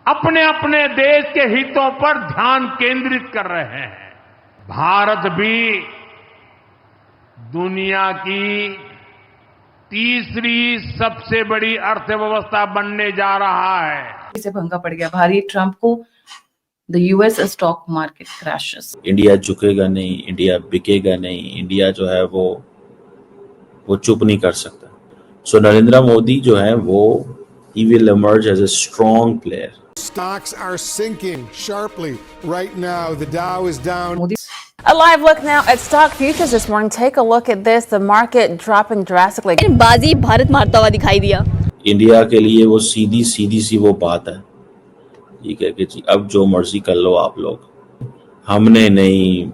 अपने अपने देश के हितों पर ध्यान केंद्रित कर रहे हैं। भारत भी दुनिया की तीसरी सबसे बड़ी अर्थव्यवस्था बनने जा रहा है। से भंगा पड़ गया भारी ट्रंप को। The US stock market crashes. India झुकेगा नहीं, इंडिया बिकेगा नहीं, इंडिया जो है वो चुप नहीं कर सकता। सो नरेंद्र मोदी जो है वो he will emerge as a strong player. Stocks are sinking sharply right now. The Dow is down. A live look now at stock futures this morning. Take a look at this. The market dropping drastically. बाजी भारत मारता हुआ दिखाई दिया। India के लिए वो सीधी सी वो बात है, ठीक है कि जी अब जो मर्जी कर लो आप लोग, हमने नहीं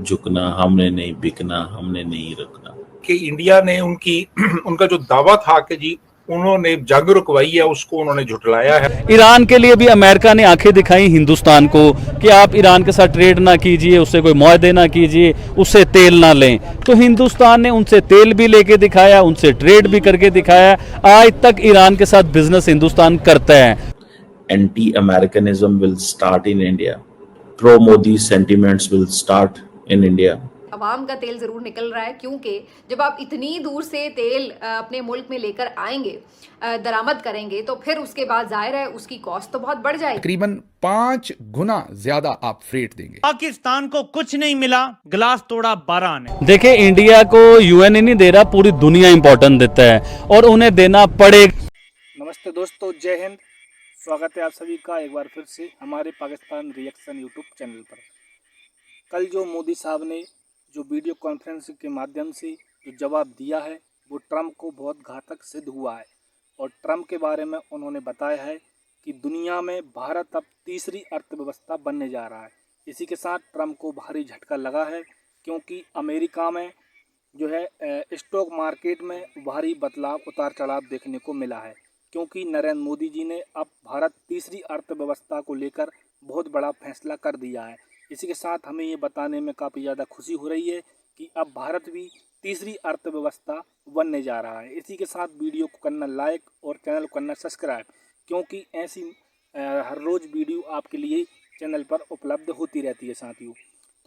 झुकना, हमने नहीं बिकना, हमने नहीं रखना। कि इंडिया ने उनका जो दावा था कि जी उन्होंने जंग रुकवाई है, उसको उन्होंने झुटलाया है। ईरान के लिए भी अमेरिका ने आंखें दिखाई हिंदुस्तान को कि आप ईरान के साथ ट्रेड ना कीजिए, उससे कोई मुआहदे ना कीजिए, उससे तेल ना लें। तो हिंदुस्तान ने उनसे तेल भी लेके दिखाया, उनसे ट्रेड भी करके दिखाया। आज तक ईरान के साथ बिजनेस हिंदुस्तान करता है। Anti Americanism will start in India, pro Modi sentiments will start in India. अवाम का तेल जरूर निकल रहा है, क्योंकि जब आप इतनी दूर से तेल अपने मुल्क में लेकर आएंगे, दरामद करेंगे, तो फिर उसके बाद जाहिर है उसकी कॉस्ट तो बहुत बढ़ जाएगी। तकरीबन 5 गुना ज्यादा आप फ्रेट देंगे। पाकिस्तान को कुछ नहीं मिला, गिलास तोड़ा 12 आने। देखिए, इंडिया को यूएन ही नहीं दे रहा, पूरी दुनिया इंपॉर्टेंट देता है और उन्हें देना पड़ेगा। नमस्ते दोस्तों, जय हिंद। स्वागत है आप सभी का एक बार फिर से हमारे पाकिस्तान रिएक्शन यूट्यूब चैनल पर। कल जो मोदी साहब ने जो वीडियो कॉन्फ्रेंसिंग के माध्यम से जो जवाब दिया है, वो ट्रंप को बहुत घातक सिद्ध हुआ है। और ट्रंप के बारे में उन्होंने बताया है कि दुनिया में भारत अब तीसरी अर्थव्यवस्था बनने जा रहा है। इसी के साथ ट्रंप को भारी झटका लगा है, क्योंकि अमेरिका में जो है स्टॉक मार्केट में भारी बदलाव, उतार चढ़ाव देखने को मिला है, क्योंकि नरेंद्र मोदी जी ने अब भारत तीसरी अर्थव्यवस्था को लेकर बहुत बड़ा फैसला कर दिया है। इसी के साथ हमें ये बताने में काफ़ी ज़्यादा खुशी हो रही है कि अब भारत भी तीसरी अर्थव्यवस्था बनने जा रहा है। इसी के साथ वीडियो को करना लाइक और चैनल को करना सब्सक्राइब, क्योंकि ऐसी हर रोज़ वीडियो आपके लिए चैनल पर उपलब्ध होती रहती है साथियों।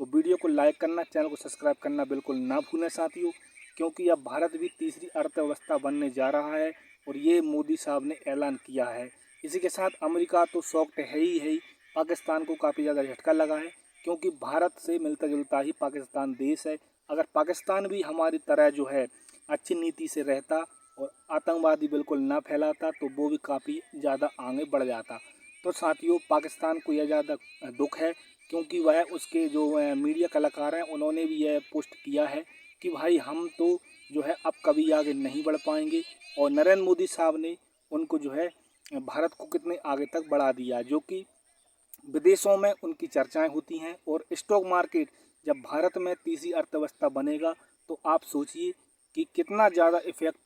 तो वीडियो को लाइक करना, चैनल को सब्सक्राइब करना बिल्कुल ना भूलें साथियों, क्योंकि अब भारत भी तीसरी अर्थव्यवस्था बनने जा रहा है और ये मोदी साहब ने ऐलान किया है। इसी के साथ अमेरिका तो शॉक्ड है ही, पाकिस्तान को काफ़ी ज़्यादा झटका लगा है, क्योंकि भारत से मिलता जुलता ही पाकिस्तान देश है। अगर पाकिस्तान भी हमारी तरह जो है अच्छी नीति से रहता और आतंकवादी बिल्कुल ना फैलाता, तो वो भी काफ़ी ज़्यादा आगे बढ़ जाता। तो साथियों, पाकिस्तान को यह ज़्यादा दुख है, क्योंकि वह उसके जो मीडिया कलाकार हैं, उन्होंने भी यह पोस्ट किया है कि भाई हम तो जो है अब कभी आगे नहीं बढ़ पाएंगे। और नरेंद्र मोदी साहब ने उनको जो है भारत को कितने आगे तक बढ़ा दिया, जो कि विदेशों में उनकी चर्चाएं होती हैं। और स्टॉक मार्केट जब भारत में तीसरी अर्थव्यवस्था बनेगा, तो आप सोचिए कि कितना ज़्यादा इफेक्ट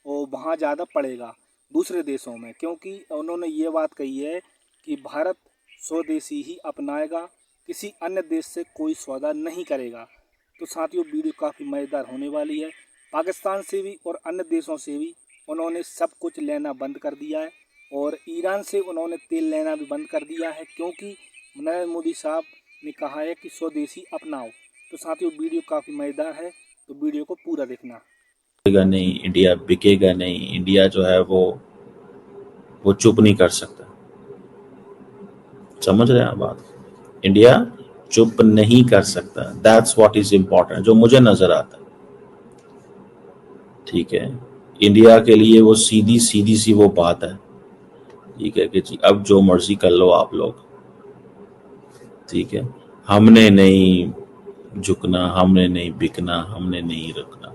वहाँ ज़्यादा पड़ेगा दूसरे देशों में, क्योंकि उन्होंने ये बात कही है कि भारत स्वदेशी ही अपनाएगा, किसी अन्य देश से कोई सौदा नहीं करेगा। तो साथियों, वीडियो काफ़ी मज़ेदार होने वाली है। पाकिस्तान से भी और अन्य देशों से भी उन्होंने सब कुछ लेना बंद कर दिया है, और ईरान से उन्होंने तेल लेना भी बंद कर दिया है, क्योंकि नरेंद्र मोदी साहब ने कहा है कि स्वदेशी अपनाओ। तो साथियों, वीडियो काफ़ी मज़ेदार है, तो वीडियो को पूरा देखना। नहीं, इंडिया बिकेगा नहीं, इंडिया जो है वो चुप नहीं कर सकता। समझ रहे हैं आप बात? इंडिया चुप नहीं कर सकता। दैट्स व्हाट इज इम्पोर्टेंट, जो मुझे नजर आता है, ठीक है। इंडिया के लिए वो सीधी सी वो बात है, ठीक है कि जी अब जो मर्जी कर लो आप लोग, ठीक है। हमने नहीं झुकना, हमने नहीं बिकना, हमने नहीं रखना।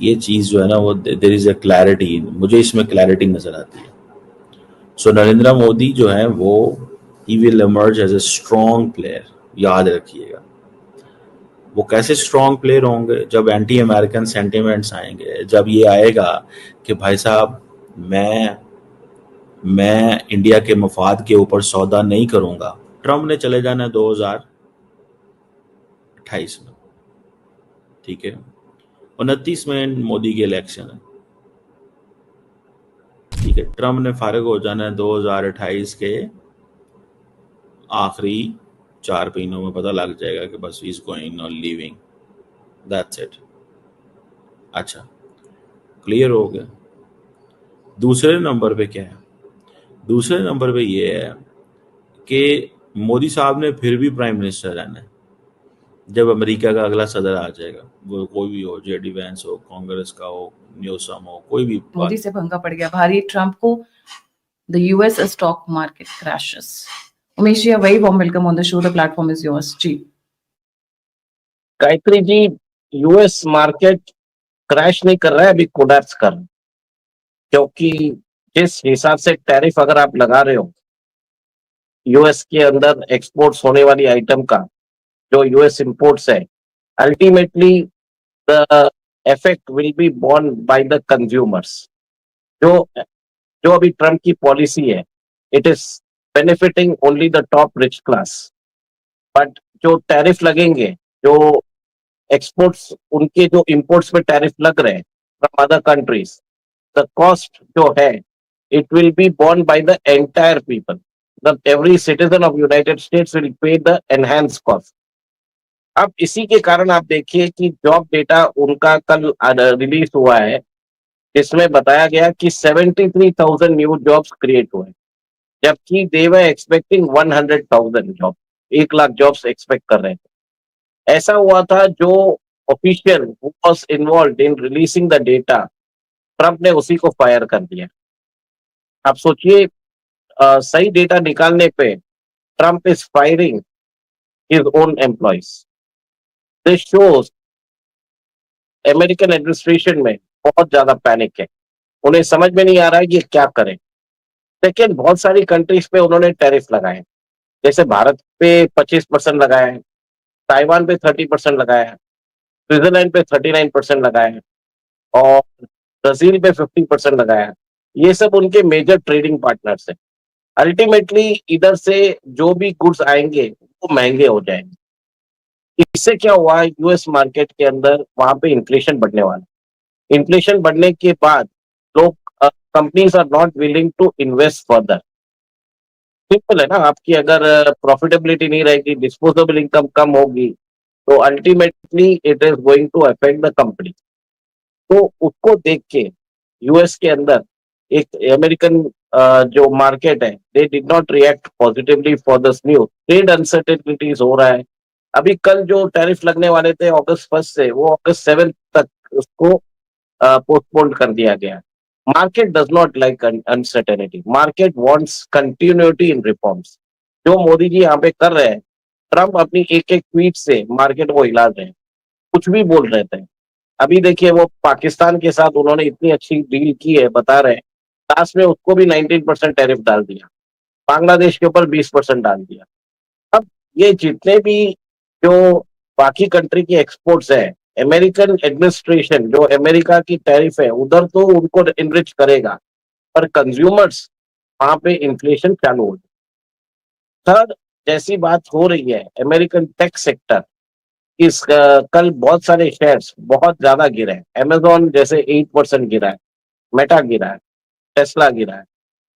ये चीज जो है ना, वो देयर इज अ क्लैरिटी, मुझे इसमें क्लैरिटी नजर आती है। सो नरेंद्र मोदी जो है वो ही will emerge as a strong player. याद रखिएगा, वो कैसे स्ट्रॉन्ग प्लेयर होंगे? जब एंटी अमेरिकन सेंटिमेंट्स आएंगे, जब ये आएगा कि भाई साहब मैं इंडिया के मफाद के ऊपर सौदा नहीं करूंगा। ट्रंप ने चले जाना 2028 में, ठीक है। 29 में मोदी के इलेक्शन है। ठीक है, ट्रम्प ने फारिग हो जाना है 2028 के आखिरी 4 महीनों में, पता लग जाएगा कि बस ही इज गोइंग और लीविंग, दैट्स इट। अच्छा, क्लियर हो गया। दूसरे नंबर पे क्या है? दूसरे नंबर पे ये है कि मोदी साहब ने फिर भी प्राइम मिनिस्टर रहना है जब अमेरिका का अगला सदर आ जाएगा, वो कोई भी हो, जेडी वैंस हो, कांग्रेस का हो, न्यूसम हो, कोई भी। मोदी से पंगा पड़ गया भारी ट्रंप को। The US stock market crashes. Umesh ji, a very warm welcome on the show. The platform is yours. जी। Gayatri ji, US market crash नहीं कर रहा है, अभी कोलैप्स कर रहा है, क्योंकि जिस हिसाब से टैरिफ अगर आप लगा रहे हो यूएस के अंदर एक्सपोर्ट्स होने वाली आइटम का, जो यूएस इंपोर्ट्स है, ultimately the effect will be borne by the consumers. जो अभी ट्रम्प की पॉलिसी है, it is benefiting only the top rich class, but जो टैरिफ लगेंगे, जो एक्सपोर्ट्स, उनके जो इंपोर्ट्स में टैरिफ लग रहे हैं from other countries, the cost जो है it will be borne by the entire people. Every citizen of United States will pay the enhance cost. अब इसी के कारण आप देखिए कि जॉब डेटा उनका कल रिलीज हुआ है, जिसमें बताया गया कि 73,000 न्यू जॉब्स क्रिएट हुए, जबकि they were expecting 100,000 job, 1 lakh jobs expect कर रहे थे। ऐसा हुआ था, जो official was involved in releasing the data, Trump ने उसी को फायर कर दिया। आप सोचिए, सही डेटा निकालने पे Trump is firing his own employees. This shows American administration में बहुत ज्यादा पैनिक है, उन्हें समझ में नहीं आ रहा है कि क्या करें। सेकेंड, बहुत सारी कंट्रीज पे उन्होंने टैरिफ लगाए, जैसे भारत पे 25% लगाया है, ताइवान पे 30% लगाया है, स्विट्जरलैंड पे 39% लगाया है, और ब्राजील पे 50% लगाया है। ये सब उनके मेजर ट्रेडिंग पार्टनर्स है। अल्टीमेटली इधर से जो भी गुड्स आएंगे वो महंगे हो जाएंगे। इससे क्या हुआ, यूएस मार्केट के अंदर वहां पे इन्फ्लेशन बढ़ने वाला। इन्फ्लेशन बढ़ने के बाद लोग, companies are not willing to invest further. Simple है ना, आपकी अगर प्रॉफिटेबिलिटी नहीं रहेगी, डिस्पोजेबल इनकम कम होगी, तो ultimately it is going to affect the company. तो उसको देख के यूएस के अंदर एक अमेरिकन जो मार्केट है, they did not react positively for this news. Trade uncertainties हो रहा है। अभी कल जो टैरिफ लगने वाले थे अगस्त 1 से, वो अगस्त 7 तक उसको पोस्टपोन कर दिया गया। Market does not like uncertainty, market wants continuity in reforms. जो मोदी जी यहाँ पे कर रहे हैं, ट्रम्प अपनी एक एक ट्वीट से मार्केट को हिला रहे हैं, कुछ भी बोल रहे थे। अभी देखिए, वो पाकिस्तान के साथ उन्होंने इतनी अच्छी डील की है, बता रहे हैं, लास्ट में उसको भी 19% टैरिफ डाल दिया, बांग्लादेश के ऊपर 20% डाल दिया। अब ये जितने भी जो बाकी कंट्री की एक्सपोर्ट्स है, अमेरिकन एडमिनिस्ट्रेशन जो अमेरिका की टैरिफ है उधर तो उनको इनरिच करेगा, पर कंज्यूमर्स वहां पे इन्फ्लेशन चालू हो जाए। थर्ड, जैसी बात हो रही है अमेरिकन टेक सेक्टर, इस कल बहुत सारे शेयर्स बहुत ज्यादा गिरे हैं। अमेजोन जैसे 8% गिरा है, मेटा गिरा है, टेस्ला गिरा है।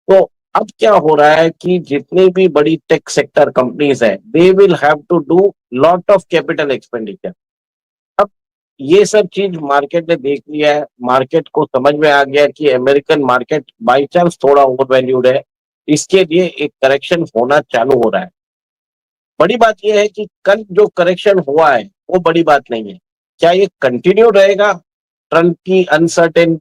तो अब क्या हो रहा है कि जितनी भी बड़ी टेक सेक्टर कंपनीज है, they will have to do lot of capital expenditure. अब ये सब चीज मार्केट ने देख लिया है, मार्केट को समझ में आ गया कि अमेरिकन मार्केट बाई चांस थोड़ा ओवर वैल्यूड है, इसके लिए एक करेक्शन होना चालू हो रहा है। बड़ी बात यह है कि कल जो करेक्शन हुआ है वो बड़ी बात नहीं है, क्या ये कंटिन्यू रहेगा ट्रम्प की अनसर्टेन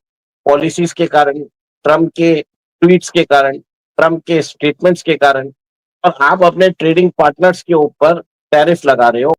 पॉलिसीज के कारण, ट्रम्प के ट्वीट्स के कारण, ट्रम्प के स्टेटमेंट्स के कारण, और आप अपने ट्रेडिंग पार्टनर्स के ऊपर टैरिफ लगा रहे हो।